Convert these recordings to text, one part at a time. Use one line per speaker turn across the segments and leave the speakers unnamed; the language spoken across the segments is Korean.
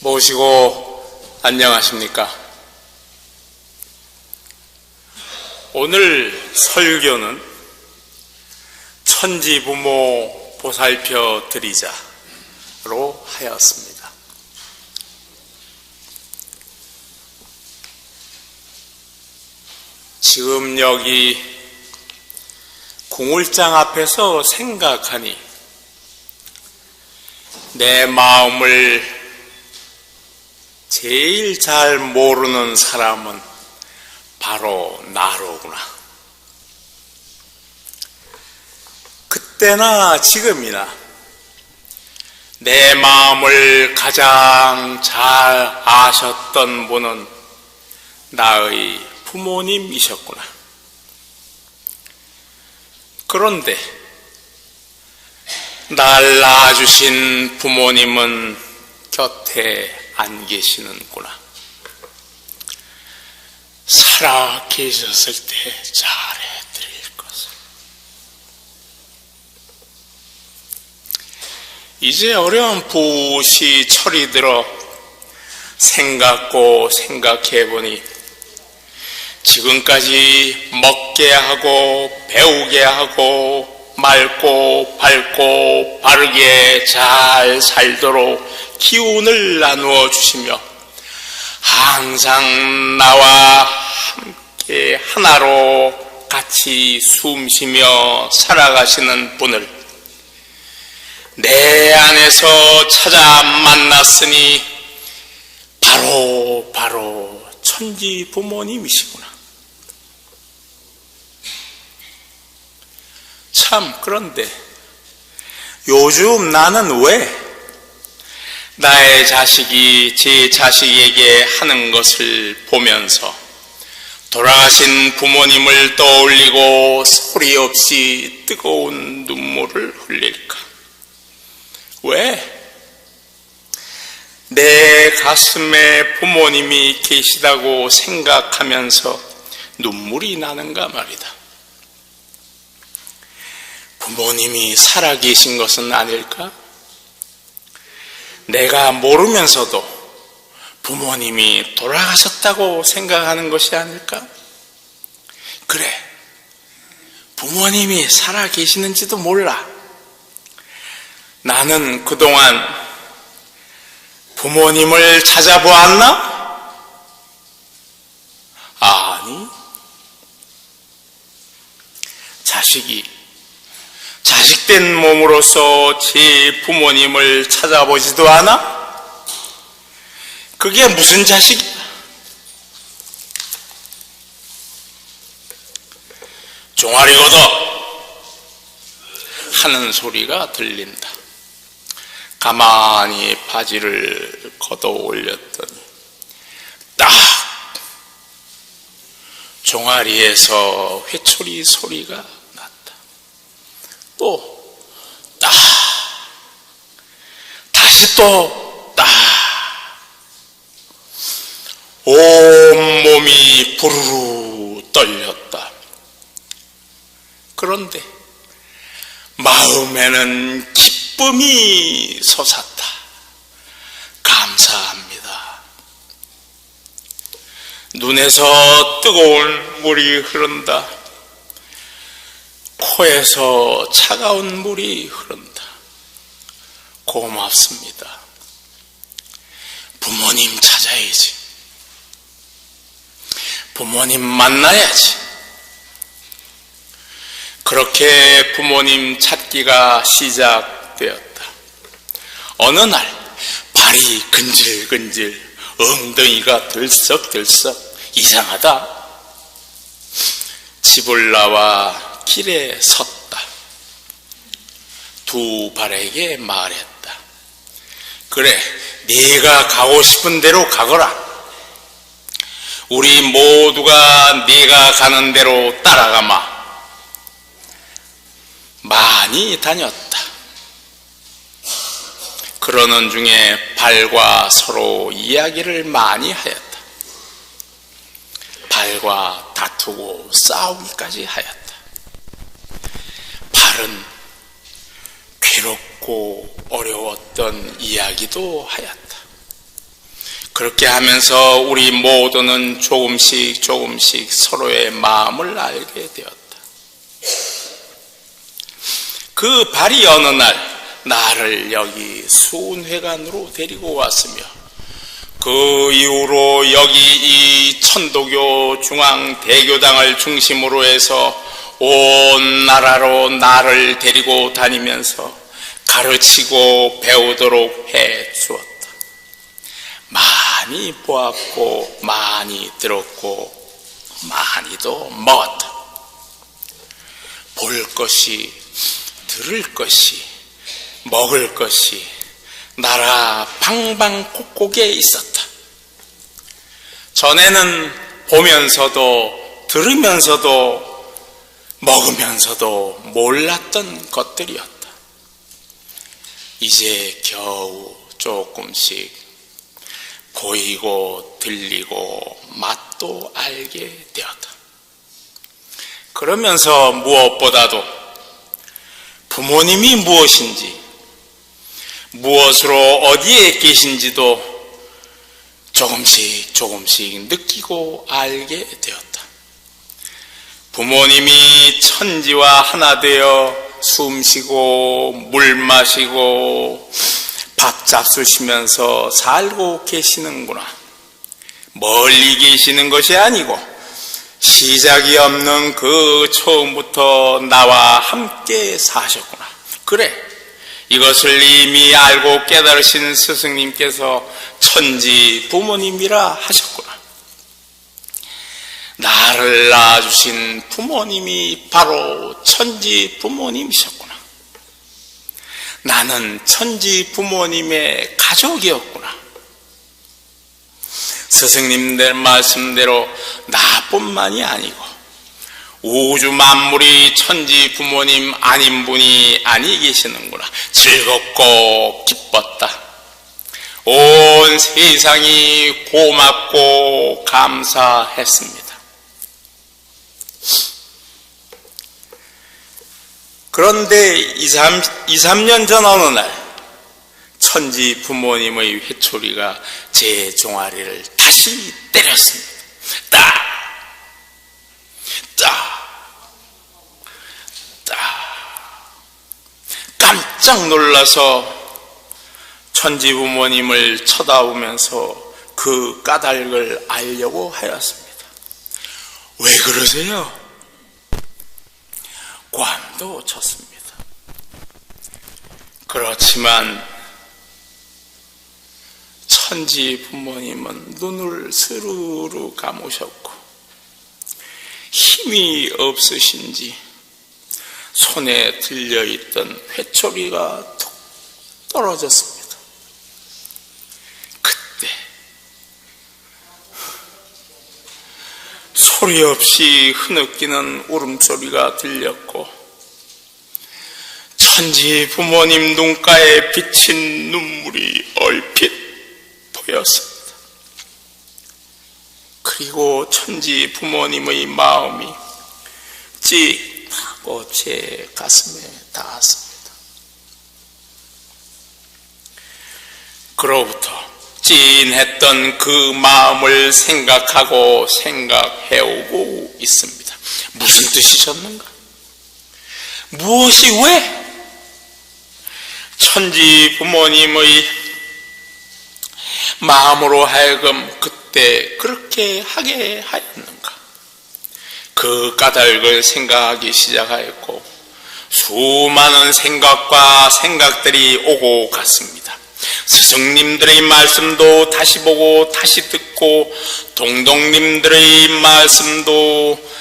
모시고 안녕하십니까? 오늘 설교는 천지부모 보살펴 드리자로 하였습니다. 지금 여기 궁울장 앞에서 생각하니 내 마음을 제일 잘 모르는 사람은 바로 나로구나. 그때나 지금이나 내 마음을 가장 잘 아셨던 분은 나의 부모님이셨구나. 그런데 날 낳아주신 부모님은 곁에 안 계시는구나. 살아 계셨을 때 잘해드릴 것을. 이제 어렴풋이 철이 들어 생각해보니 지금까지 먹게 하고 배우게 하고 맑고 밝고 바르게 잘 살도록 기운을 나누어 주시며 항상 나와 함께 하나로 같이 숨쉬며 살아가시는 분을 내 안에서 찾아 만났으니 바로 천지 부모님이시구나. 참, 그런데 요즘 나는 왜 나의 자식이 제 자식에게 하는 것을 보면서 돌아가신 부모님을 떠올리고 소리 없이 뜨거운 눈물을 흘릴까? 왜? 내 가슴에 부모님이 계시다고 생각하면서 눈물이 나는가 말이다. 부모님이 살아계신 것은 아닐까? 내가 모르면서도 부모님이 돌아가셨다고 생각하는 것이 아닐까? 그래, 부모님이 살아계시는지도 몰라. 나는 그동안 부모님을 찾아보았나? 아니, 자식된 몸으로서 제 부모님을 찾아보지도 않아? 그게 무슨 자식이야? 종아리 걷어! 하는 소리가 들린다. 가만히 바지를 걷어 올렸더니 딱! 종아리에서 회초리 소리가 또 딱! 다시 또 딱! 온몸이 부르르 떨렸다. 그런데 마음에는 기쁨이 솟았다. 감사합니다. 눈에서 뜨거운 물이 흐른다. 코에서 차가운 물이 흐른다. 고맙습니다. 부모님 찾아야지. 부모님 만나야지. 그렇게 부모님 찾기가 시작되었다. 어느 날 발이 근질근질, 엉덩이가 들썩들썩 이상하다. 집을 나와 길에 섰다. 두 발에게 말했다. 그래, 네가 가고 싶은 대로 가거라. 우리 모두가 네가 가는 대로 따라가마. 많이 다녔다. 그러는 중에 발과 서로 이야기를 많이 하였다. 발과 다투고 싸우기까지 하였다. 발은 괴롭고 어려웠던 이야기도 하였다. 그렇게 하면서 우리 모두는 조금씩 조금씩 서로의 마음을 알게 되었다. 그 발이 어느 날 나를 여기 수훈회관으로 데리고 왔으며, 그 이후로 여기 이 천도교 중앙대교당을 중심으로 해서 온 나라로 나를 데리고 다니면서 가르치고 배우도록 해 주었다. 많이 보았고 많이 들었고 많이도 먹었다. 볼 것이, 들을 것이, 먹을 것이 나라 방방곡곡에 있었다. 전에는 보면서도 들으면서도 먹으면서도 몰랐던 것들이었다. 이제 겨우 조금씩 보이고 들리고 맛도 알게 되었다. 그러면서 무엇보다도 부모님이 무엇인지, 무엇으로 어디에 계신지도 조금씩 조금씩 느끼고 알게 되었다. 부모님이 천지와 하나 되어 숨쉬고 물 마시고 밥 잡수시면서 살고 계시는구나. 멀리 계시는 것이 아니고 시작이 없는 그 처음부터 나와 함께 사셨구나. 그래, 이것을 이미 알고 깨달으신 스승님께서 천지 부모님이라 하셨구나. 나를 낳아주신 부모님이 바로 천지 부모님이셨구나. 나는 천지 부모님의 가족이었구나. 스승님들 말씀대로 나뿐만이 아니고 우주 만물이 천지 부모님 아닌 분이 아니 계시는구나. 즐겁고 기뻤다. 온 세상이 고맙고 감사했습니다. 그런데 2, 3년 전 어느 날 천지 부모님의 회초리가 제 종아리를 다시 때렸습니다. 딱! 깜짝 놀라서 천지 부모님을 쳐다보면서 그 까닭을 알려고 하였습니다. 왜 그러세요? 꽝도 쳤습니다. 그렇지만 천지 부모님은 눈을 스르르 감으셨고 힘이 없으신지 손에 들려있던 회초리가 툭 떨어졌습니다. 그때 소리 없이 흐느끼는 울음소리가 들렸고 천지 부모님 눈가에 비친 눈물이 얼핏 보였습니다. 그리고 천지 부모님의 마음이 찌하고 제 가슴에 닿았습니다. 그로부터 찐했던 그 마음을 생각하고 생각해오고 있습니다. 무슨 뜻이셨는가? 무엇이 왜 천지 부모님의 마음으로 하여금 그때 그렇게 하게 하였는가? 그 까닭을 생각하기 시작하였고 수많은 생각과 생각들이 오고 갔습니다. 스승님들의 말씀도 다시 보고 다시 듣고 동동님들의 말씀도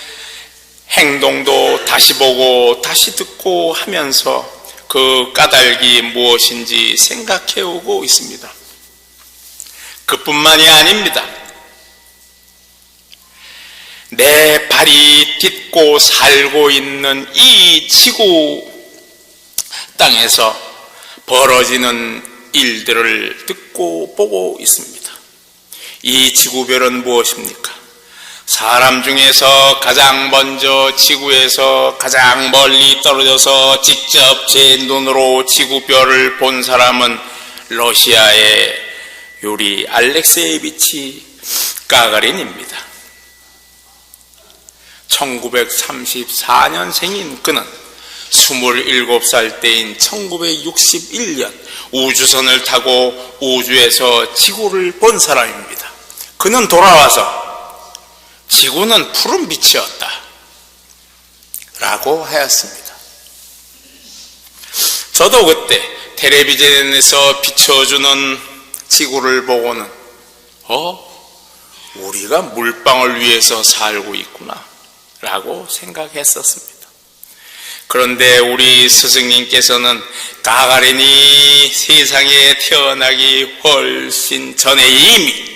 행동도 다시 보고 다시 듣고 하면서 그 까닭이 무엇인지 생각해 오고 있습니다. 그뿐만이 아닙니다. 내 발이 딛고 살고 있는 이 지구 땅에서 벌어지는 일들을 듣고 보고 있습니다. 이 지구별은 무엇입니까? 사람 중에서 가장 먼저 지구에서 가장 멀리 떨어져서 직접 제 눈으로 지구별을 본 사람은 러시아의 유리 알렉세예비치 가가린입니다. 1934년생인 그는 27살 때인 1961년 우주선을 타고 우주에서 지구를 본 사람입니다. 그는 돌아와서 지구는 푸른 빛이었다 라고 하였습니다. 저도 그때 텔레비전에서 비춰주는 지구를 보고는 우리가 물방울 위에서 살고 있구나 라고 생각했었습니다. 그런데 우리 스승님께서는 가가린이 세상에 태어나기 훨씬 전에 이미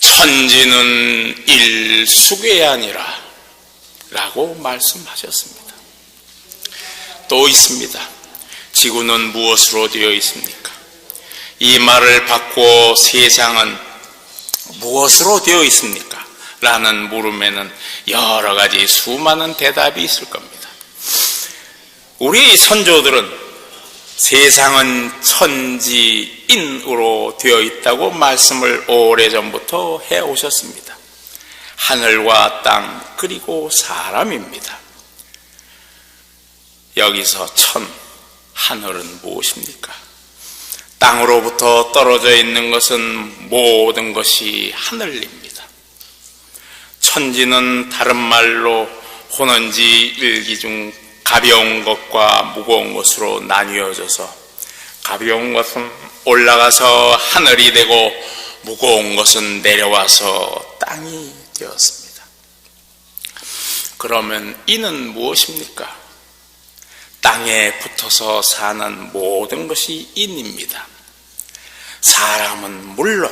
천지는 일수계 아니라 라고 말씀하셨습니다. 또 있습니다. 지구는 무엇으로 되어 있습니까? 이 말을 받고 세상은 무엇으로 되어 있습니까? 라는 물음에는 여러 가지 수많은 대답이 있을 겁니다. 우리 선조들은 세상은 천지인으로 되어 있다고 말씀을 오래전부터 해오셨습니다. 하늘과 땅 그리고 사람입니다. 여기서 하늘은 무엇입니까? 땅으로부터 떨어져 있는 것은 모든 것이 하늘입니다. 천지는 다른 말로 혼원지 일기 중 가벼운 것과 무거운 것으로 나뉘어져서 가벼운 것은 올라가서 하늘이 되고 무거운 것은 내려와서 땅이 되었습니다. 그러면 이는 무엇입니까? 땅에 붙어서 사는 모든 것이 인입니다. 사람은 물론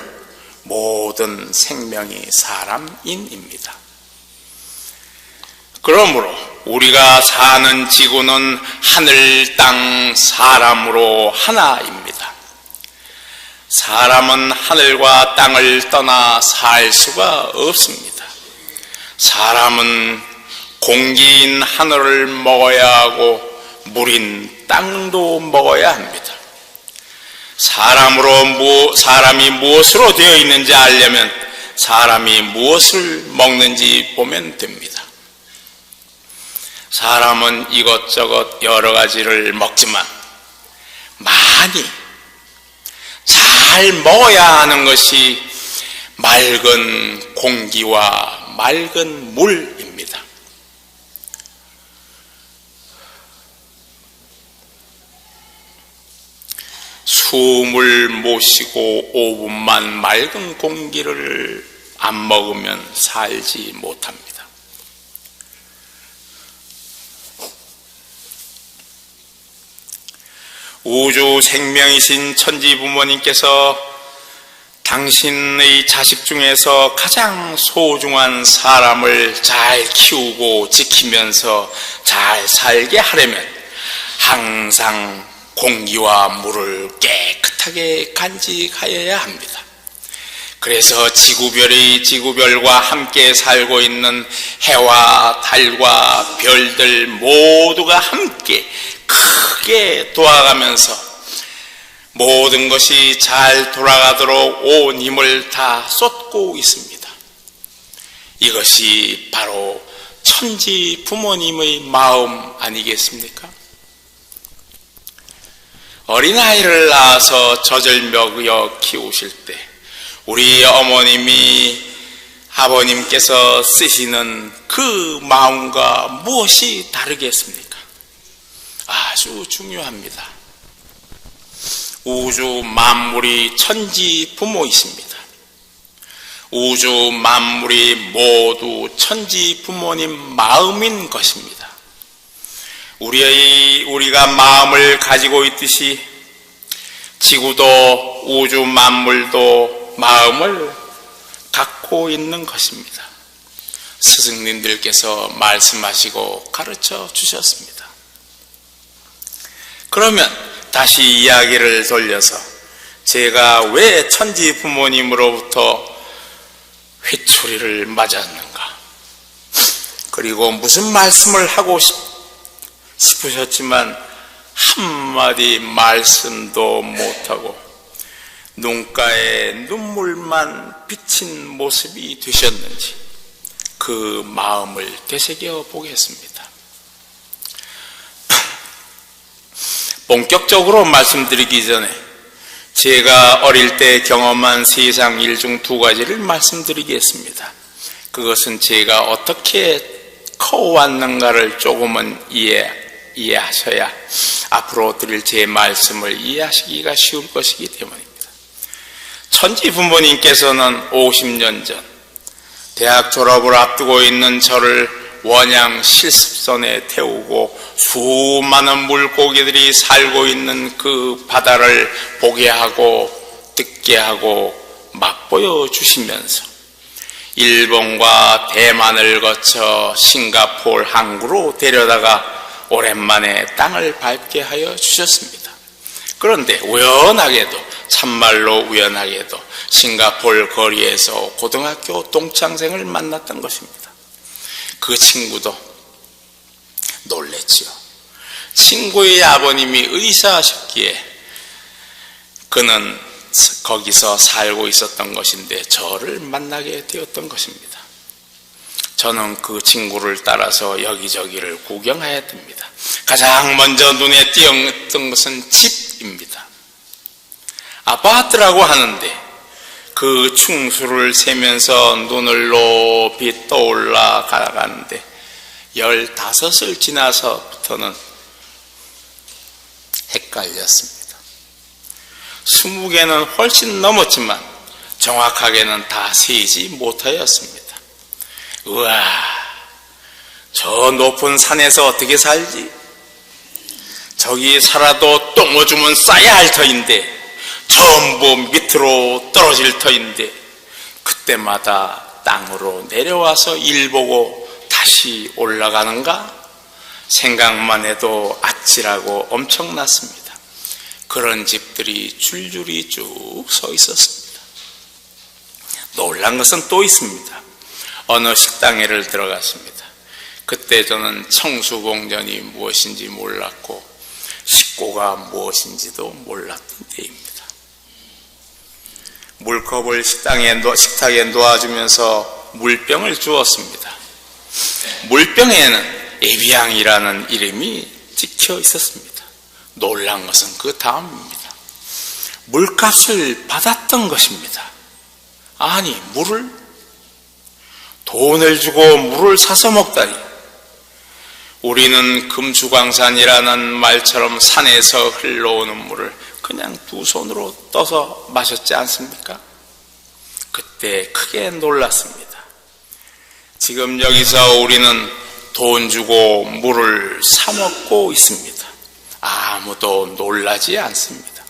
모든 생명이 사람인입니다. 그러므로 우리가 사는 지구는 하늘, 땅, 사람으로 하나입니다. 사람은 하늘과 땅을 떠나 살 수가 없습니다. 사람은 공기인 하늘을 먹어야 하고 물인 땅도 먹어야 합니다. 사람이 무엇으로 되어 있는지 알려면 사람이 무엇을 먹는지 보면 됩니다. 사람은 이것저것 여러 가지를 먹지만 많이 잘 먹어야 하는 것이 맑은 공기와 맑은 물입니다. 숨을 못 쉬고 5분만 맑은 공기를 안 먹으면 살지 못합니다. 우주 생명이신 천지 부모님께서 당신의 자식 중에서 가장 소중한 사람을 잘 키우고 지키면서 잘 살게 하려면 항상 공기와 물을 깨끗하게 간직하여야 합니다. 그래서 지구별과 함께 살고 있는 해와 달과 별들 모두가 함께 크게 도와가면서 모든 것이 잘 돌아가도록 온 힘을 다 쏟고 있습니다. 이것이 바로 천지 부모님의 마음 아니겠습니까? 어린아이를 낳아서 젖을 먹여 키우실 때 우리 어머님이 아버님께서 쓰시는 그 마음과 무엇이 다르겠습니까? 아주 중요합니다. 우주 만물이 천지 부모이십니다. 우주 만물이 모두 천지 부모님 마음인 것입니다. 우리가 마음을 가지고 있듯이 지구도 우주 만물도 마음을 갖고 있는 것입니다. 스승님들께서 말씀하시고 가르쳐 주셨습니다. 그러면 다시 이야기를 돌려서 제가 왜 천지 부모님으로부터 회초리를 맞았는가, 그리고 무슨 말씀을 하고 싶으셨지만 한마디 말씀도 못하고 눈가에 눈물만 비친 모습이 되셨는지 그 마음을 되새겨 보겠습니다. 본격적으로 말씀드리기 전에 제가 어릴 때 경험한 세상 일 중 두 가지를 말씀드리겠습니다. 그것은 제가 어떻게 커왔는가를 조금은 이해하셔야 앞으로 드릴 제 말씀을 이해하시기가 쉬울 것이기 때문입니다. 천지 부모님께서는 50년 전 대학 졸업을 앞두고 있는 저를 원양 실습선에 태우고 수많은 물고기들이 살고 있는 그 바다를 보게 하고 듣게 하고 맛보여 주시면서 일본과 대만을 거쳐 싱가포르 항구로 데려다가 오랜만에 땅을 밟게 하여 주셨습니다. 그런데 우연하게도, 참말로 우연하게도 싱가포르 거리에서 고등학교 동창생을 만났던 것입니다. 그 친구도 놀랬지요. 친구의 아버님이 의사하셨기에 그는 거기서 살고 있었던 것인데 저를 만나게 되었던 것입니다. 저는 그 친구를 따라서 여기저기를 구경해야 됩니다. 가장 먼저 눈에 띄었던 것은 집입니다. 아파트라고 하는데 그 충수를 세면서 눈을 높이 떠올라 가는데 15을 지나서부터는 헷갈렸습니다. 20개는 훨씬 넘었지만 정확하게는 다 세지 못하였습니다. 우와, 저 높은 산에서 어떻게 살지? 저기 살아도 똥 오줌은 싸야 할 터인데 전부 밑으로 떨어질 터인데 그때마다 땅으로 내려와서 일 보고 다시 올라가는가? 생각만 해도 아찔하고 엄청났습니다. 그런 집들이 줄줄이 쭉 서 있었습니다. 놀란 것은 또 있습니다. 어느 식당에를 들어갔습니다. 그때 저는 청수공전이 무엇인지 몰랐고 식구가 무엇인지도 몰랐던 때입니다. 물컵을 식탁에 놓아주면서 물병을 주었습니다. 물병에는 에비앙이라는 이름이 찍혀 있었습니다. 놀란 것은 그 다음입니다. 물값을 받았던 것입니다. 아니, 물을? 돈을 주고 물을 사서 먹다니. 우리는 금수광산이라는 말처럼 산에서 흘러오는 물을 그냥 두 손으로 떠서 마셨지 않습니까? 그때 크게 놀랐습니다. 지금 여기서 우리는 돈 주고 물을 사 먹고 있습니다. 아무도 놀라지 않습니다.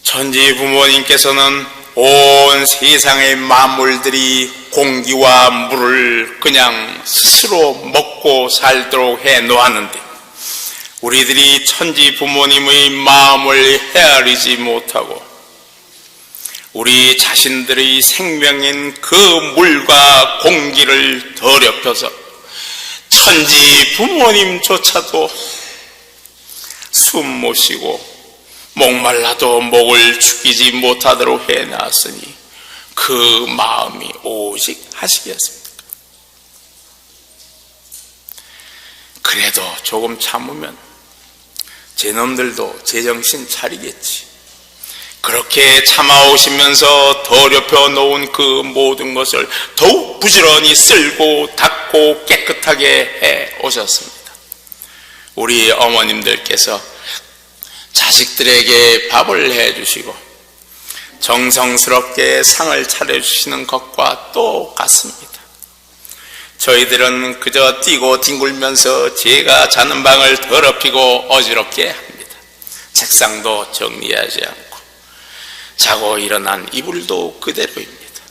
천지 부모님께서는 온 세상의 만물들이 공기와 물을 그냥 스스로 먹고 살도록 해 놓았는데 우리들이 천지 부모님의 마음을 헤아리지 못하고 우리 자신들의 생명인 그 물과 공기를 더럽혀서 천지 부모님조차도 숨 못 쉬고 목말라도 목을 죽이지 못하도록 해놨으니 그 마음이 오직 하시겠습니까? 그래도 조금 참으면 제놈들도 제정신 차리겠지. 그렇게 참아오시면서 더럽혀 놓은 그 모든 것을 더욱 부지런히 쓸고 닦고 깨끗하게 해 오셨습니다. 우리 어머님들께서 자식들에게 밥을 해주시고 정성스럽게 상을 차려주시는 것과 똑같습니다. 저희들은 그저 뛰고 뒹굴면서 제가 자는 방을 더럽히고 어지럽게 합니다. 책상도 정리하지 않고 자고 일어난 이불도 그대로입니다.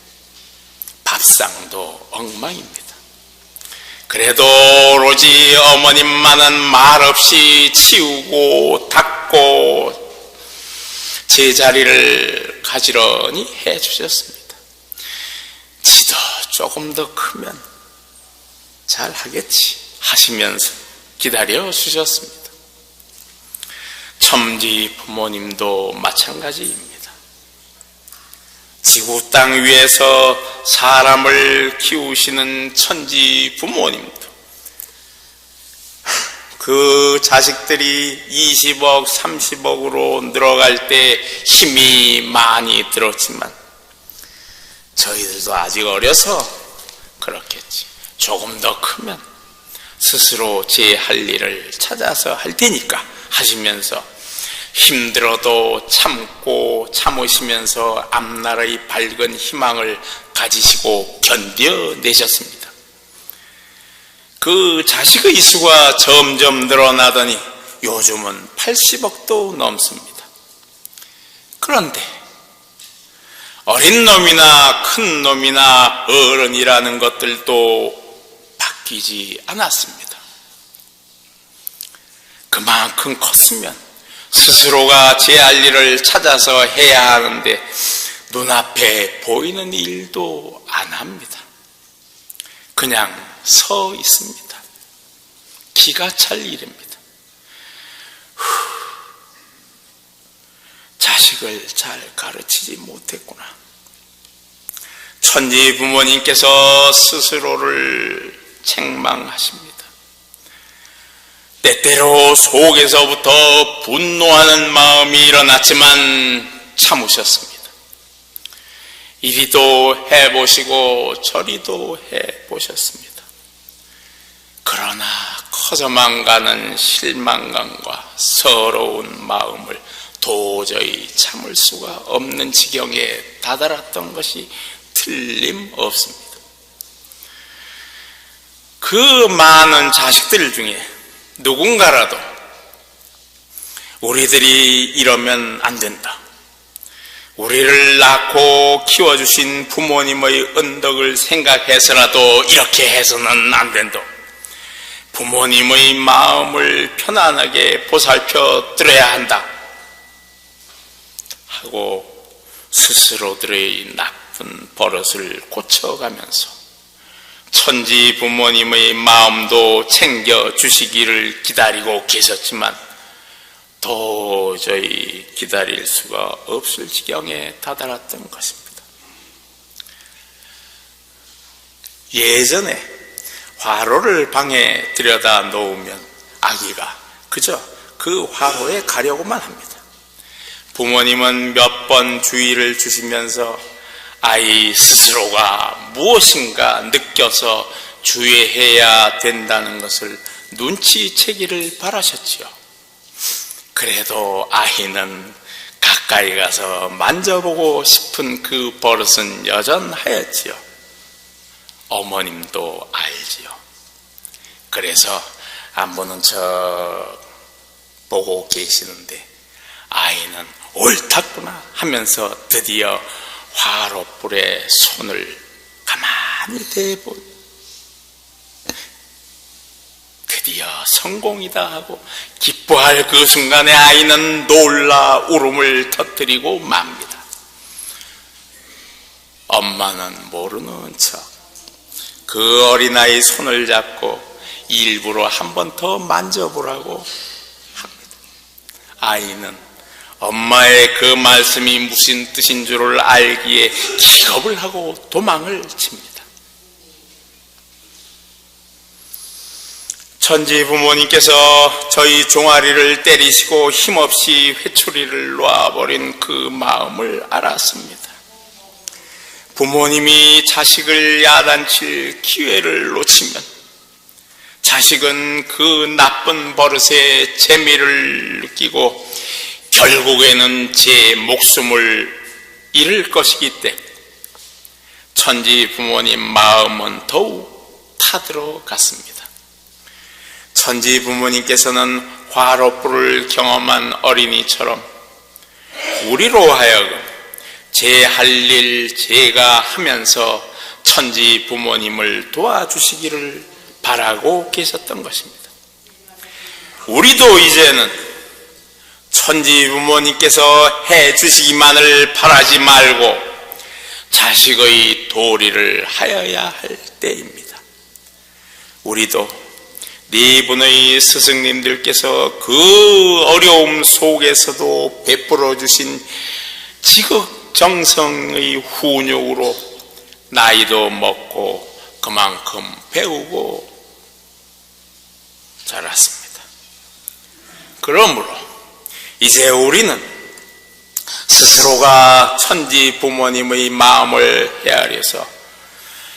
밥상도 엉망입니다. 그래도 오로지 어머님만은 말없이 치우고 닦고 제자리를 가지런히 해주셨습니다. 지도 조금 더 크면 잘 하겠지 하시면서 기다려 주셨습니다. 천지 부모님도 마찬가지입니다. 지구 땅 위에서 사람을 키우시는 천지 부모님도 그 자식들이 20억, 30억으로 늘어갈 때 힘이 많이 들었지만 저희들도 아직 어려서 그렇겠지. 조금 더 크면 스스로 제 할 일을 찾아서 할 테니까 하시면서 힘들어도 참고 참으시면서 앞날의 밝은 희망을 가지시고 견뎌내셨습니다. 그 자식의 수가 점점 늘어나더니 요즘은 80억도 넘습니다. 그런데 어린 놈이나 큰 놈이나 어른이라는 것들도 바뀌지 않았습니다. 그만큼 컸으면 스스로가 제 할 일을 찾아서 해야 하는데 눈앞에 보이는 일도 안 합니다. 그냥 서 있습니다. 기가 찰 일입니다. 자식을 잘 가르치지 못했구나. 천지 부모님께서 스스로를 책망하십니다. 때때로 속에서부터 분노하는 마음이 일어났지만 참으셨습니다. 이리도 해보시고 저리도 해보셨습니다. 그러나 커져만 가는 실망감과 서러운 마음을 도저히 참을 수가 없는 지경에 다다랐던 것이 틀림없습니다. 그 많은 자식들 중에 누군가라도 우리들이 이러면 안 된다, 우리를 낳고 키워주신 부모님의 은덕을 생각해서라도 이렇게 해서는 안 된다, 부모님의 마음을 편안하게 보살펴 드려야 한다 하고 스스로들의 나쁜 버릇을 고쳐가면서 천지 부모님의 마음도 챙겨주시기를 기다리고 계셨지만 도저히 기다릴 수가 없을 지경에 다다랐던 것입니다. 예전에 화로를 방에 들여다 놓으면 아기가 그저 그 화로에 가려고만 합니다. 부모님은 몇 번 주의를 주시면서 아이 스스로가 무엇인가 느껴서 주의해야 된다는 것을 눈치채기를 바라셨지요. 그래도 아이는 가까이 가서 만져보고 싶은 그 버릇은 여전하였지요. 어머님도 알지요. 그래서 안 보는 척 보고 계시는데 아이는 옳았구나 하면서 드디어 화롯불에 손을 가만히 대고 드디어 성공이다 하고 기뻐할 그 순간에 아이는 놀라 울음을 터뜨리고 맙니다. 엄마는 모르는 척 그 어린아이 손을 잡고 일부러 한 번 더 만져보라고 합니다. 아이는 엄마의 그 말씀이 무슨 뜻인 줄을 알기에 기겁을 하고 도망을 칩니다. 천지 부모님께서 저희 종아리를 때리시고 힘없이 회초리를 놔버린 그 마음을 알았습니다. 부모님이 자식을 야단칠 기회를 놓치면 자식은 그 나쁜 버릇에 재미를 느끼고 결국에는 제 목숨을 잃을 것이기 때문에 천지 부모님 마음은 더욱 타들어갔습니다. 천지 부모님께서는 화롯불을 경험한 어린이처럼 우리로 하여금 제 할 일 제가 하면서 천지 부모님을 도와주시기를 바라고 계셨던 것입니다. 우리도 이제는 천지 부모님께서 해주시기만을 바라지 말고 자식의 도리를 하여야 할 때입니다. 우리도 네 분의 스승님들께서 그 어려움 속에서도 베풀어 주신 지극정성의 훈육으로 나이도 먹고 그만큼 배우고 자랐습니다. 그러므로 이제 우리는 스스로가 천지 부모님의 마음을 헤아려서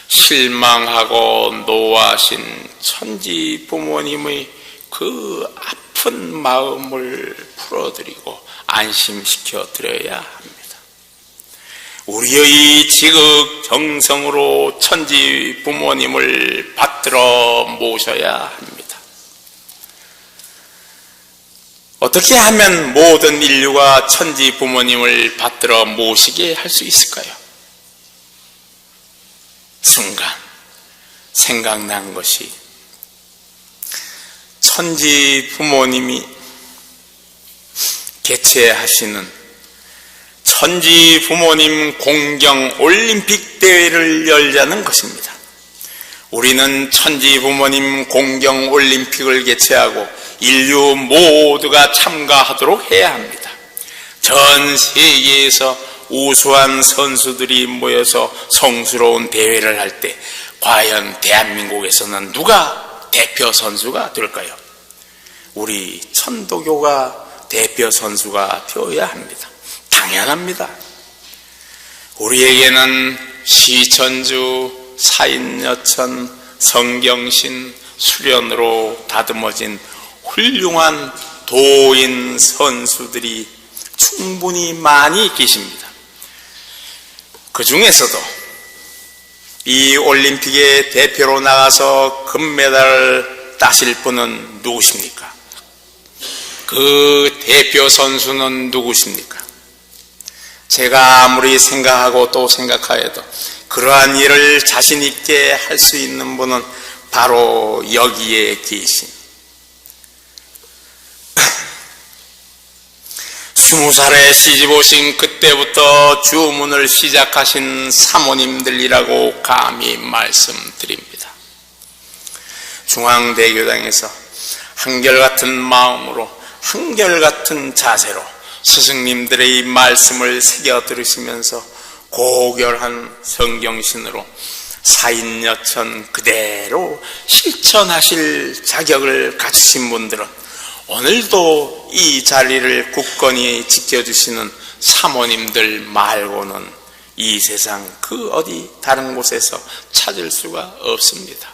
실망하고 노하신 천지 부모님의 그 아픈 마음을 풀어드리고 안심시켜 드려야 합니다. 우리의 지극정성으로 천지 부모님을 받들어 모셔야 합니다. 어떻게 하면 모든 인류가 천지 부모님을 받들어 모시게 할 수 있을까요? 순간 생각난 것이 천지 부모님이 개최하시는 천지 부모님 공경 올림픽 대회를 열자는 것입니다. 우리는 천지 부모님 공경 올림픽을 개최하고 인류 모두가 참가하도록 해야 합니다. 전 세계에서 우수한 선수들이 모여서 성스러운 대회를 할 때 과연 대한민국에서는 누가 대표 선수가 될까요? 우리 천도교가 대표 선수가 되어야 합니다. 당연합니다. 우리에게는 시천주, 사인여천, 성경신, 수련으로 다듬어진 훌륭한 도인 선수들이 충분히 많이 계십니다. 그 중에서도 이 올림픽에 대표로 나가서 금메달을 따실 분은 누구십니까? 그 대표 선수는 누구십니까? 제가 아무리 생각하고 또 생각하여도 그러한 일을 자신 있게 할 수 있는 분은 바로 여기에 계신 20살에 시집 오신 그때부터 주문을 시작하신 사모님들이라고 감히 말씀드립니다. 중앙대교당에서 한결같은 마음으로 한결같은 자세로 스승님들의 말씀을 새겨 들으시면서 고결한 성경신으로 사인여천 그대로 실천하실 자격을 갖추신 분들은 오늘도 이 자리를 굳건히 지켜주시는 사모님들 말고는 이 세상 그 어디 다른 곳에서 찾을 수가 없습니다.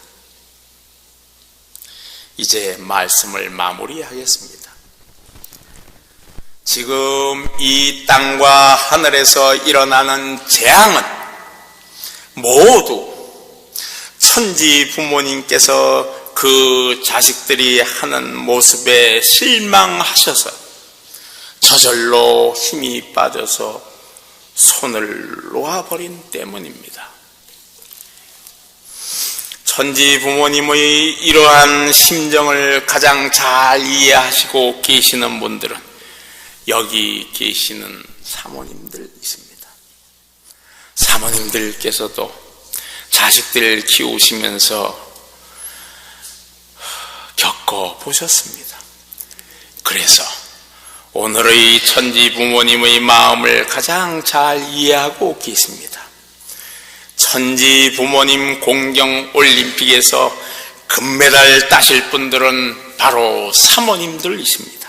이제 말씀을 마무리하겠습니다. 지금 이 땅과 하늘에서 일어나는 재앙은 모두 천지 부모님께서 그 자식들이 하는 모습에 실망하셔서 저절로 힘이 빠져서 손을 놓아버린 때문입니다. 천지 부모님의 이러한 심정을 가장 잘 이해하시고 계시는 분들은 여기 계시는 사모님들이십니다. 사모님들께서도 자식들 키우시면서 겪어보셨습니다. 그래서 오늘의 천지 부모님의 마음을 가장 잘 이해하고 계십니다. 천지 부모님 공경 올림픽에서 금메달 따실 분들은 바로 사모님들이십니다.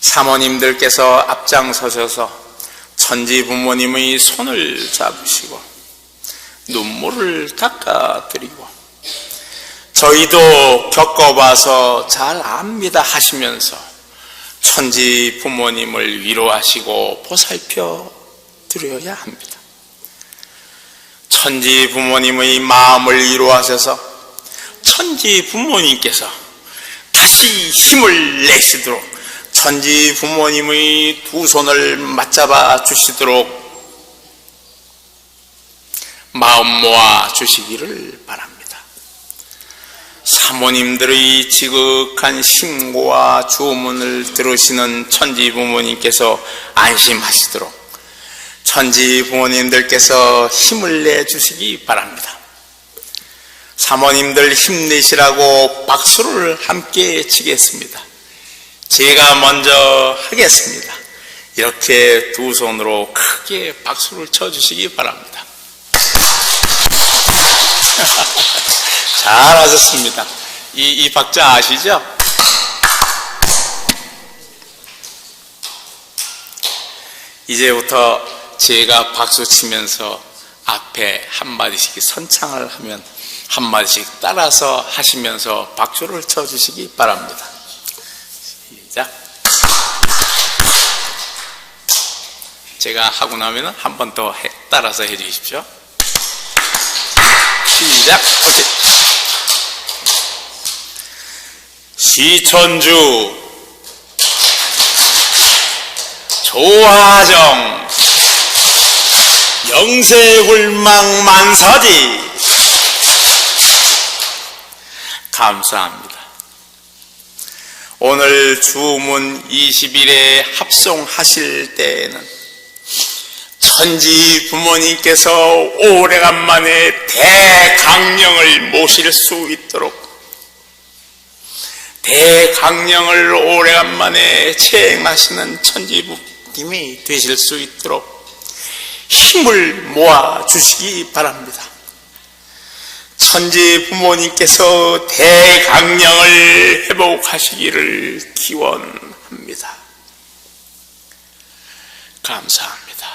사모님들께서 앞장서셔서 천지 부모님의 손을 잡으시고 눈물을 닦아드리고 저희도 겪어봐서 잘 압니다 하시면서 천지 부모님을 위로하시고 보살펴 드려야 합니다. 천지 부모님의 마음을 위로하셔서 천지 부모님께서 다시 힘을 내시도록 천지 부모님의 두 손을 맞잡아 주시도록 마음 모아 주시기를 바랍니다. 사모님들의 지극한 신고와 주문을 들으시는 천지 부모님께서 안심하시도록 천지 부모님들께서 힘을 내주시기 바랍니다. 사모님들 힘내시라고 박수를 함께 치겠습니다. 제가 먼저 하겠습니다. 이렇게 두 손으로 크게 박수를 쳐주시기 바랍니다. 잘하셨습니다. 이 박자 아시죠? 이제부터 제가 박수 치면서 앞에 한마디씩 선창을 하면 한마디씩 따라서 하시면서 박수를 쳐주시기 바랍니다. 시작. 제가 하고 나면 한 번 더 따라서 해 주십시오. 시작. 시천주 조화정 영세굴망 만사지. 감사합니다. 오늘 주문 20일에 합송하실 때에는 천지 부모님께서 오래간만에 대강령을 모실 수 있도록, 대강령을 오래간만에 체행하시는 천지 부모님이 되실 수 있도록 힘을 모아 주시기 바랍니다. 천지 부모님께서 대강령을 회복하시기를 기원합니다. 감사합니다.